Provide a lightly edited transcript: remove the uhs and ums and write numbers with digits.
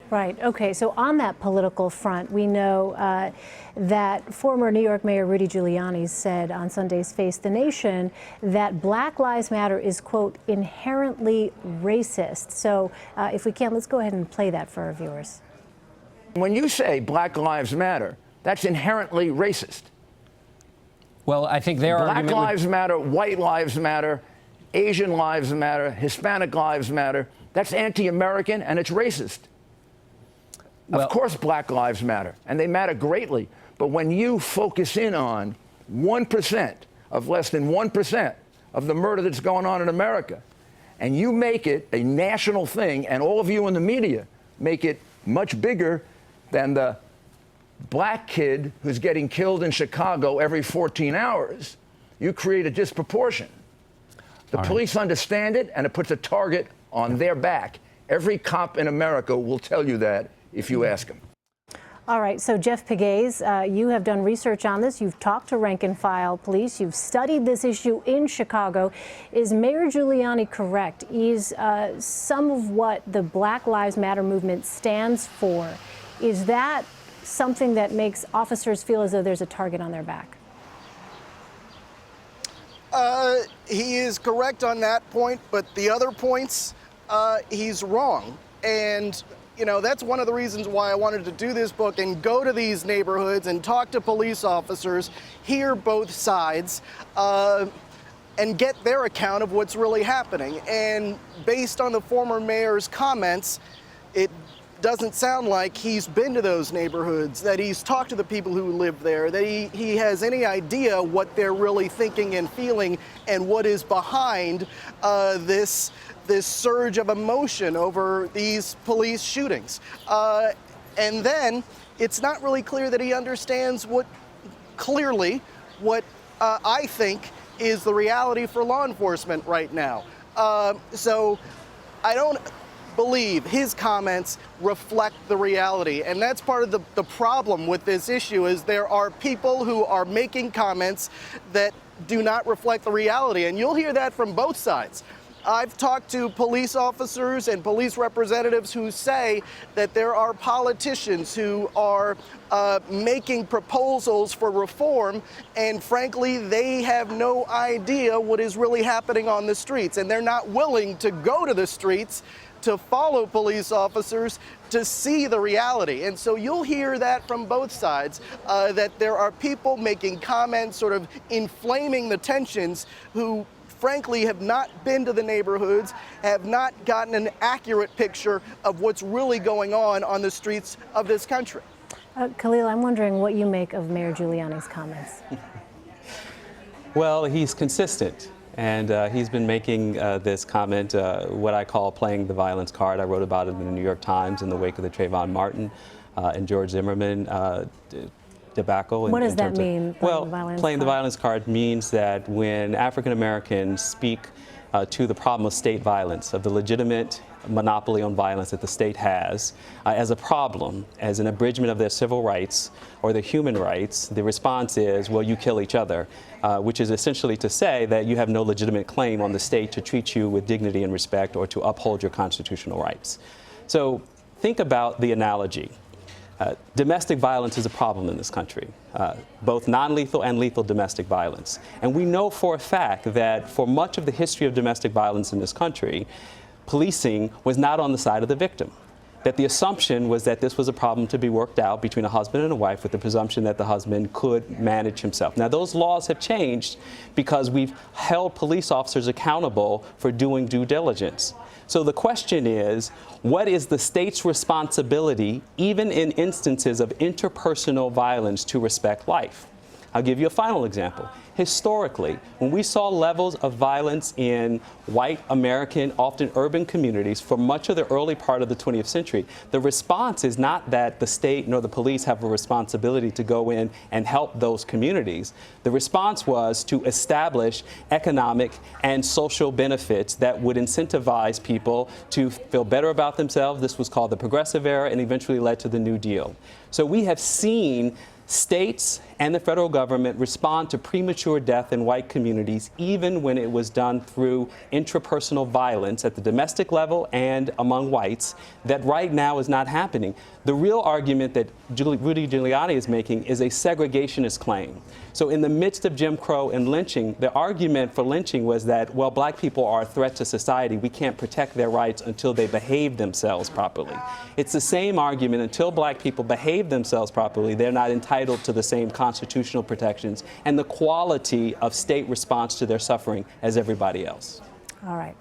Right. Okay. So on that political front, we know that former New York Mayor Rudy Giuliani said on Sunday's Face the Nation that Black Lives Matter is, quote, inherently racist. So if we can, let's go ahead and play that for our viewers. When you say Black Lives Matter, that's inherently racist. Well, I think their Black argument lives matter, white lives matter, Asian lives matter, Hispanic lives matter. That's anti-American and it's racist. Well, of course Black lives matter, and they matter greatly. But when you focus in on 1% of less than 1% of the murder that's going on in America, and you make it a national thing, and all of you in the media make it much bigger than the black kid who's getting killed in Chicago every 14 hours, you create a disproportion. The police understand it, and it puts a target on their back. Every cop in America will tell you that if you ask them. All right. So, Jeff Pegues, you have done research on this. You've talked to rank and file police. You've studied this issue in Chicago. Is Mayor Giuliani correct? Is some of what the Black Lives Matter movement stands for, is that something that makes officers feel as though there's a target on their back? He is correct on that point, but the other points, he's wrong. And, you know, that's one of the reasons why I wanted to do this book and go to these neighborhoods and talk to police officers, hear both sides, and get their account of what's really happening. And based on the former mayor's comments, it doesn't sound like he's been to those neighborhoods, that he's talked to the people who live there, that he has any idea what they're really thinking and feeling and what is behind this surge of emotion over these police shootings. And then it's not really clear that he understands what I think is the reality for law enforcement right now. So I don't believe his comments reflect the reality. And that's part of the problem with this issue, is there are people who are making comments that do not reflect the reality. And you'll hear that from both sides. I've talked to police officers and police representatives who say that there are politicians who are making proposals for reform, and frankly, they have no idea what is really happening on the streets, and they're not willing to go to the streets to follow police officers to see the reality. And so you'll hear that from both sides, that there are people making comments sort of inflaming the tensions who frankly have not been to the neighborhoods, have not gotten an accurate picture of what's really going on the streets of this country. Khalil, I'm wondering what you make of Mayor Giuliani's comments. Well, he's consistent. And he's been making this comment, what I call playing the violence card. I wrote about it in the New York Times in the wake of the Trayvon Martin and George Zimmerman debacle. What does that mean? Well, playing the violence card means that when African Americans speak to the problem of state violence, of the legitimate monopoly on violence that the state has, as a problem, as an abridgment of their civil rights or their human rights, the response is, well, you kill each other, which is essentially to say that you have no legitimate claim on the state to treat you with dignity and respect or to uphold your constitutional rights. So think about the analogy. Domestic violence is a problem in this country, both non-lethal and lethal domestic violence. And we know for a fact that for much of the history of domestic violence in this country, policing was not on the side of the victim. That the assumption was that this was a problem to be worked out between a husband and a wife, with the presumption that the husband could manage himself. Now, those laws have changed because we've held police officers accountable for doing due diligence. So the question is, what is the state's responsibility, even in instances of interpersonal violence, to respect life? I'll give you a final example. Historically, when we saw levels of violence in white American, often urban communities for much of the early part of the 20th century, the response is not that the state nor the police have a responsibility to go in and help those communities. The response was to establish economic and social benefits that would incentivize people to feel better about themselves. This was called the Progressive Era and eventually led to the New Deal. So we have seen States and the federal government respond to premature death in white communities, even when it was done through intrapersonal violence at the domestic level and among whites, that right now is not happening. The real argument that Rudy Giuliani is making is a segregationist claim. So in the midst of Jim Crow and lynching, the argument for lynching was that, well, black people are a threat to society. We can't protect their rights until they behave themselves properly. It's the same argument. Until black people behave themselves properly, they're not entitled to the same constitutional protections and the quality of state response to their suffering as everybody else. All right.